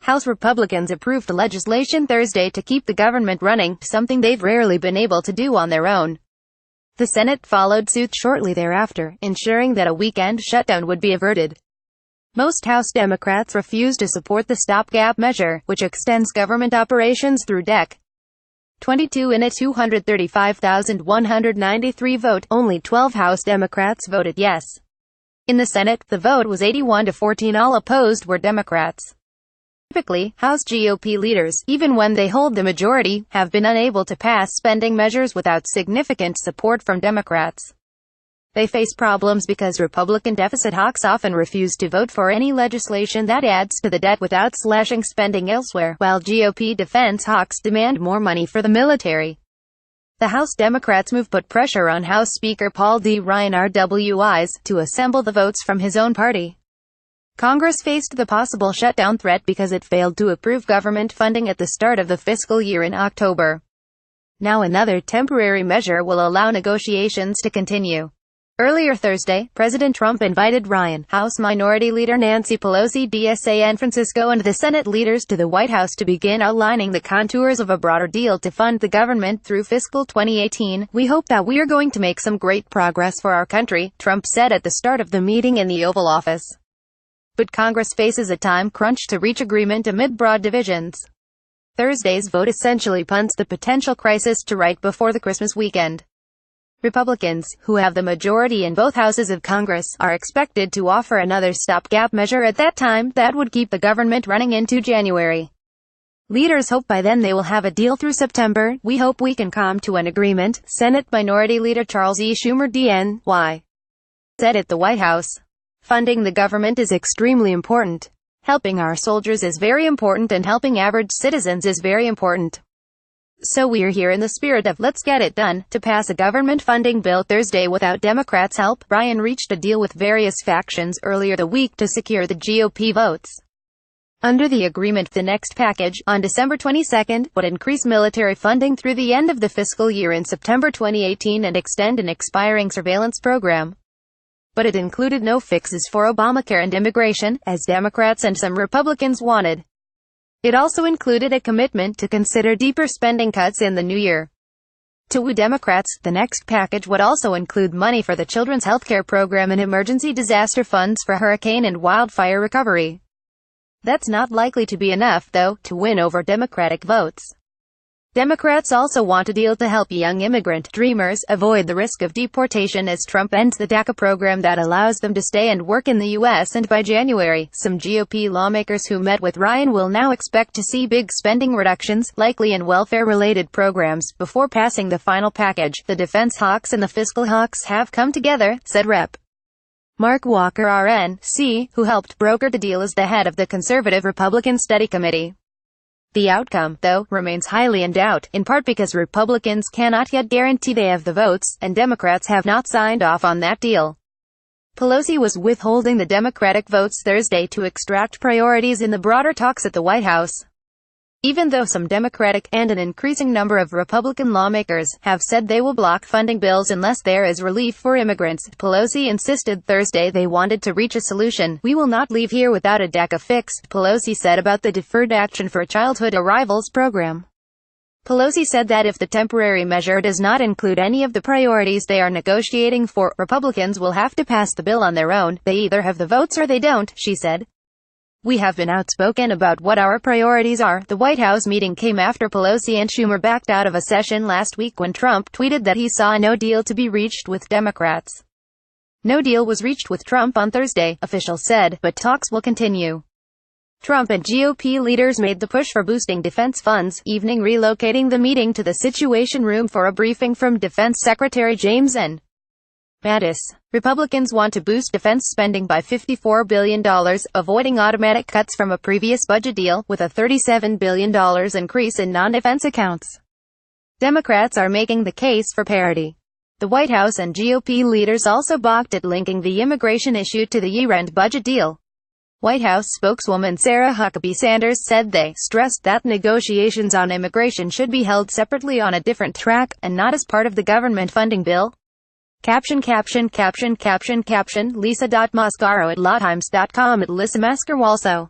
House Republicans approved the legislation Thursday to keep the government running, something they've rarely been able to do on their own. The Senate followed suit shortly thereafter, ensuring that a weekend shutdown would be averted. Most House Democrats refused to support the stopgap measure, which extends government operations through Dec. 22 in a 235,193 vote. Only 12 House Democrats voted yes. In the Senate, the vote was 81 to 14. All opposed were Democrats. Typically, House GOP leaders, even when they hold the majority, have been unable to pass spending measures without significant support from Democrats. They face problems because Republican deficit hawks often refuse to vote for any legislation that adds to the debt without slashing spending elsewhere, while GOP defense hawks demand more money for the military. The House Democrats' move put pressure on House Speaker Paul D. Ryan RWIs to assemble the votes from his own party. Congress faced the possible shutdown threat because it failed to approve government funding at the start of the fiscal year in October. Now another temporary measure will allow negotiations to continue. Earlier Thursday, President Trump invited Ryan, House Minority Leader Nancy Pelosi de San Francisco and the Senate leaders to the White House to begin outlining the contours of a broader deal to fund the government through fiscal 2018. "We hope that we are going to make some great progress for our country," Trump said at the start of the meeting in the Oval Office. But Congress faces a time crunch to reach agreement amid broad divisions. Thursday's vote essentially punts the potential crisis to right before the Christmas weekend. Republicans, who have the majority in both houses of Congress, are expected to offer another stopgap measure at that time that would keep the government running into January. Leaders hope by then they will have a deal through September. "We hope we can come to an agreement," Senate Minority Leader Charles E. Schumer DNY said at the White House. "Funding the government is extremely important. Helping our soldiers is very important, and helping average citizens is very important. So we're here in the spirit of let's get it done, to pass a government funding bill." Thursday, without Democrats' help, Ryan reached a deal with various factions earlier the week to secure the GOP votes. Under the agreement, the next package, on December 22, would increase military funding through the end of the fiscal year in September 2018 and extend an expiring surveillance program. But it included no fixes for Obamacare and immigration, as Democrats and some Republicans wanted. It also included a commitment to consider deeper spending cuts in the new year. To Democrats, the next package would also include money for the Children's Healthcare Program and emergency disaster funds for hurricane and wildfire recovery. That's not likely to be enough, though, to win over Democratic votes. Democrats also want a deal to help young immigrant dreamers avoid the risk of deportation as Trump ends the DACA program that allows them to stay and work in the U.S. And by January, some GOP lawmakers who met with Ryan will now expect to see big spending reductions, likely in welfare-related programs, before passing the final package. "The defense hawks and the fiscal hawks have come together," said Rep. Mark Walker RNC, who helped broker the deal as the head of the Conservative Republican Study Committee. The outcome, though, remains highly in doubt, in part because Republicans cannot yet guarantee they have the votes, and Democrats have not signed off on that deal. Pelosi was withholding the Democratic votes Thursday to extract priorities in the broader talks at the White House. Even though some Democratic, and an increasing number of Republican lawmakers, have said they will block funding bills unless there is relief for immigrants, Pelosi insisted Thursday they wanted to reach a solution. "We will not leave here without a DACA fix," Pelosi said about the Deferred Action for Childhood Arrivals program. Pelosi said that if the temporary measure does not include any of the priorities they are negotiating for, Republicans will have to pass the bill on their own. "They either have the votes or they don't," she said. "We have been outspoken about what our priorities are." The White House meeting came after Pelosi and Schumer backed out of a session last week when Trump tweeted that he saw no deal to be reached with Democrats. No deal was reached with Trump on Thursday, officials said, but talks will continue. Trump and GOP leaders made the push for boosting defense funds, evening relocating the meeting to the Situation Room for a briefing from Defense Secretary James N. Mattis. Republicans want to boost defense spending by $54 billion, avoiding automatic cuts from a previous budget deal, with a $37 billion increase in non-defense accounts. Democrats are making the case for parity. The White House and GOP leaders also balked at linking the immigration issue to the year-end budget deal. White House spokeswoman Sarah Huckabee Sanders said they stressed that negotiations on immigration should be held separately on a different track, and not as part of the government funding bill. Lisa.Mascaro at lawtimes.com at Lisa Mascarwalso.